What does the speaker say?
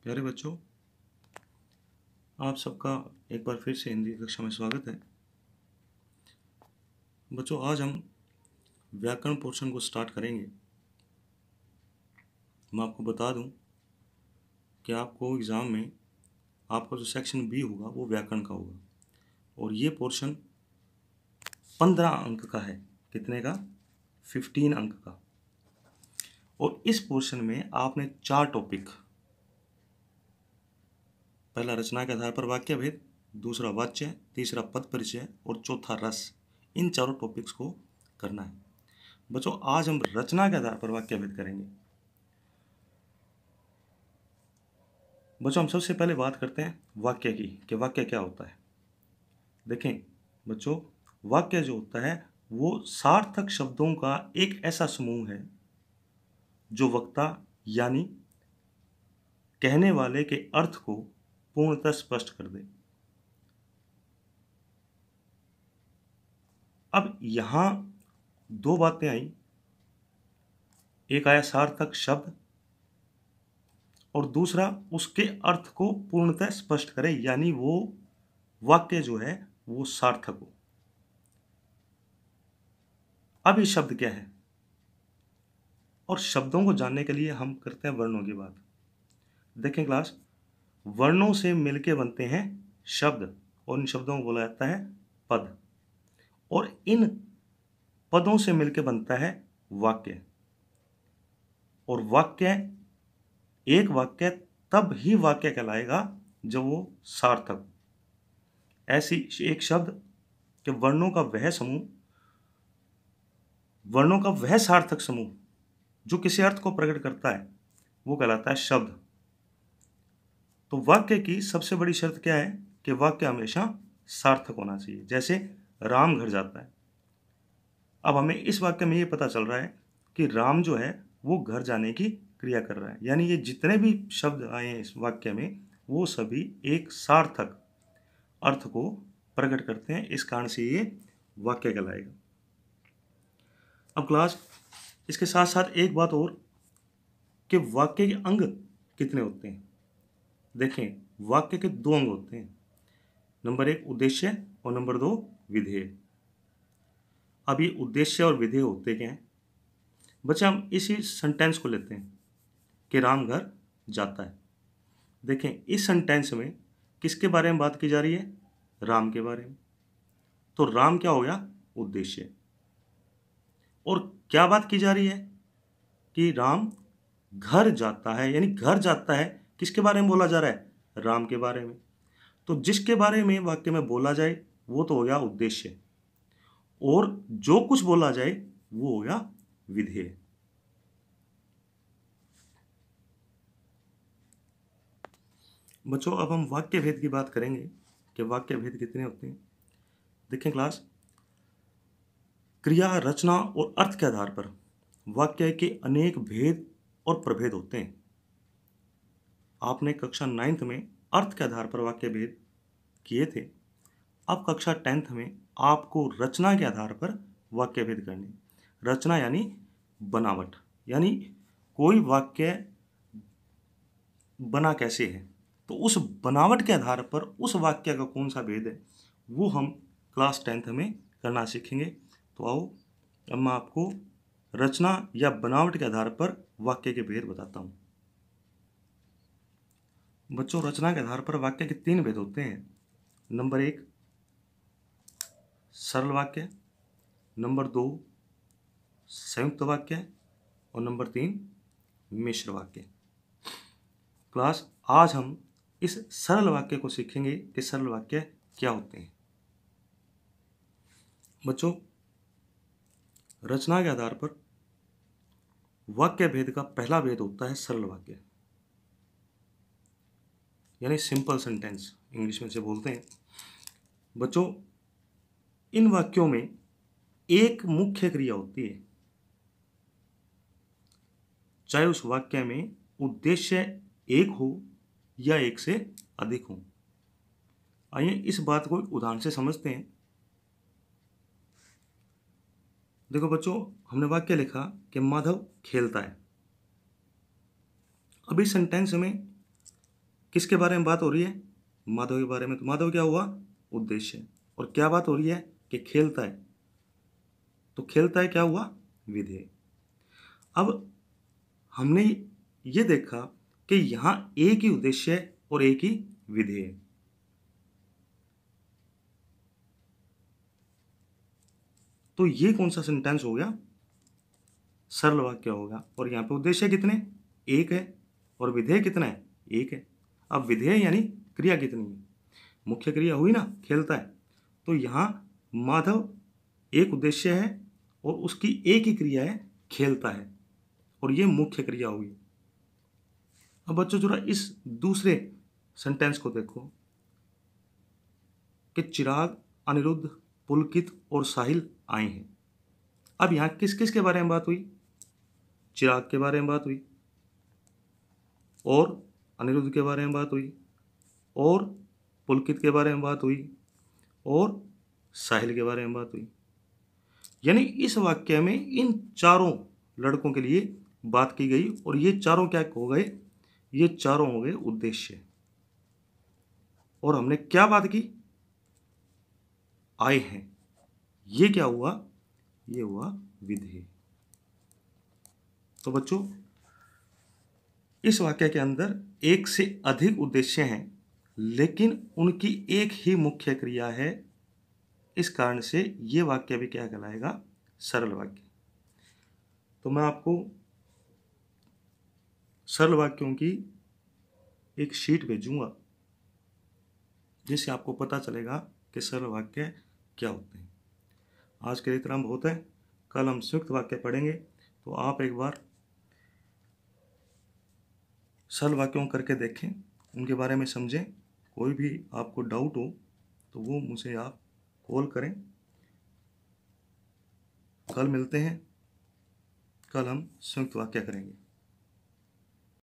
प्यारे बच्चों, आप सबका एक बार फिर से हिंदी कक्षा में स्वागत है। बच्चों, आज हम व्याकरण पोर्शन को स्टार्ट करेंगे। मैं आपको बता दूं कि आपको एग्ज़ाम में आपका जो सेक्शन बी होगा वो व्याकरण का होगा और ये पोर्शन 15 अंक का है। कितने का? 15 अंक का। और इस पोर्शन में आपने 4 टॉपिक, पहला रचना के आधार पर वाक्य भेद, दूसरा वाच्य, तीसरा पद परिचय और चौथा रस, इन चारों टॉपिक्स को करना है। बच्चों, आज हम रचना के आधार पर वाक्य भेद करेंगे। बच्चों, हम सबसे पहले बात करते हैं वाक्य की कि वाक्य क्या होता है। देखें बच्चों, वाक्य जो होता है वो सार्थक शब्दों का एक ऐसा समूह है जो वक्ता यानी कहने वाले के अर्थ को पूर्णतः स्पष्ट कर दे। अब यहां दो बातें आई, एक आया सार्थक शब्द और दूसरा उसके अर्थ को पूर्णतः स्पष्ट करे, यानी वो वाक्य जो है वो सार्थक हो। अब ये शब्द क्या है, और शब्दों को जानने के लिए हम करते हैं वर्णों की बात। देखें क्लास, वर्णों से मिलके बनते हैं शब्द और इन शब्दों को बोला जाता है पद, और इन पदों से मिलके बनता है वाक्य। और वाक्य, एक वाक्य तब ही वाक्य कहलाएगा जब वो सार्थक हो। ऐसी एक शब्द के वर्णों का वह समूह, वर्णों का वह सार्थक समूह जो किसी अर्थ को प्रकट करता है वो कहलाता है शब्द। तो वाक्य की सबसे बड़ी शर्त क्या है कि वाक्य हमेशा सार्थक होना चाहिए। जैसे राम घर जाता है, अब हमें इस वाक्य में ये पता चल रहा है कि राम जो है वो घर जाने की क्रिया कर रहा है, यानी ये जितने भी शब्द आए हैं इस वाक्य में वो सभी एक सार्थक अर्थ को प्रकट करते हैं। इस कारण से ये वाक्य कहलाएगा। अब क्लास, इसके साथ साथ एक बात और कि वाक्य के अंग कितने होते हैं। देखें, वाक्य के 2 अंग होते हैं, नंबर 1 उद्देश्य और नंबर 2 विधेय। अब ये उद्देश्य और विधेय होते क्या हैं बच्चे, हम इसी सेंटेंस को लेते हैं कि राम घर जाता है। देखें, इस सेंटेंस में किसके बारे में बात की जा रही है? राम के बारे में। तो राम क्या हो गया? उद्देश्य। और क्या बात की जा रही है कि राम घर जाता है, यानी घर जाता है किसके बारे में बोला जा रहा है? राम के बारे में। तो जिसके बारे में वाक्य में बोला जाए वो तो हो गया उद्देश्य, और जो कुछ बोला जाए वो हो गया विधेय। बच्चों, अब हम वाक्य भेद की बात करेंगे कि वाक्य भेद कितने होते हैं। देखें क्लास, क्रिया, रचना और अर्थ के आधार पर वाक्य के अनेक भेद और प्रभेद होते हैं। आपने कक्षा 9th में अर्थ के आधार पर वाक्य भेद किए थे। अब कक्षा 10th में आपको रचना के आधार पर वाक्य भेद करने। रचना यानी बनावट, यानी कोई वाक्य बना कैसे है, तो उस बनावट के आधार पर उस वाक्य का कौन सा भेद है वो हम क्लास 10th में करना सीखेंगे। तो आओ, अब मैं आपको रचना या बनावट के आधार पर वाक्य के भेद बताता हूँ। बच्चों, रचना के आधार पर वाक्य के 3 भेद होते हैं। नंबर 1 सरल वाक्य, नंबर 2 संयुक्त वाक्य और नंबर 3 मिश्र वाक्य। क्लास, आज हम इस सरल वाक्य को सीखेंगे कि सरल वाक्य क्या होते हैं। बच्चों, रचना के आधार पर वाक्य भेद का पहला भेद होता है सरल वाक्य, यानी सिंपल सेंटेंस इंग्लिश में से बोलते हैं। बच्चों, इन वाक्यों में एक मुख्य क्रिया होती है, चाहे उस वाक्य में उद्देश्य एक हो या एक से अधिक हो। आइए इस बात को उदाहरण से समझते हैं। देखो बच्चों, हमने वाक्य लिखा कि माधव खेलता है। अब इस सेंटेंस में किसके बारे में बात हो रही है? माधव के बारे में। तो माधव क्या हुआ? उद्देश्य। और क्या बात हो रही है? कि खेलता है। तो खेलता है क्या हुआ? विधेय। अब हमने ये देखा कि यहां एक ही उद्देश्य है और एक ही विधेय है। तो ये कौन सा सेंटेंस हो गया? सरल वाक्य होगा। और यहां पे उद्देश्य कितने? एक है। और विधेय कितना है? एक है। अब विधेय यानी क्रिया कितनी है? मुख्य क्रिया हुई ना, खेलता है। तो यहां माधव एक उद्देश्य है और उसकी एक ही क्रिया है, खेलता है। और ये मुख्य क्रिया हुई। अब बच्चों जरा इस दूसरे सेंटेंस को देखो कि चिराग, अनिरुद्ध, पुलकित और साहिल आए हैं। अब यहां किस किस के बारे में बात हुई? चिराग के बारे में बात हुई, और अनिरुद्ध के बारे में बात हुई, और पुलकित के बारे में बात हुई, और साहिल के बारे में बात हुई। यानी इस वाक्य में इन चारों लड़कों के लिए बात की गई। और ये चारों क्या हो गए? ये चारों हो गए उद्देश्य। और हमने क्या बात की? आए हैं। ये क्या हुआ? ये हुआ विधेय। तो बच्चों इस वाक्य के अंदर एक से अधिक उद्देश्य हैं, लेकिन उनकी एक ही मुख्य क्रिया है। इस कारण से ये वाक्य भी क्या कहलाएगा? सरल वाक्य। तो मैं आपको सरल वाक्यों की एक शीट भेजूंगा, जिससे आपको पता चलेगा कि सरल वाक्य क्या होते हैं। आज के लिए इतना बहुत है। कल हम संयुक्त वाक्य पढ़ेंगे। तो आप एक बार सरल वाक्यों करके देखें, उनके बारे में समझें। कोई भी आपको डाउट हो तो वो मुझे आप कॉल करें। कल मिलते हैं। कल हम संयुक्त वाक्य करेंगे।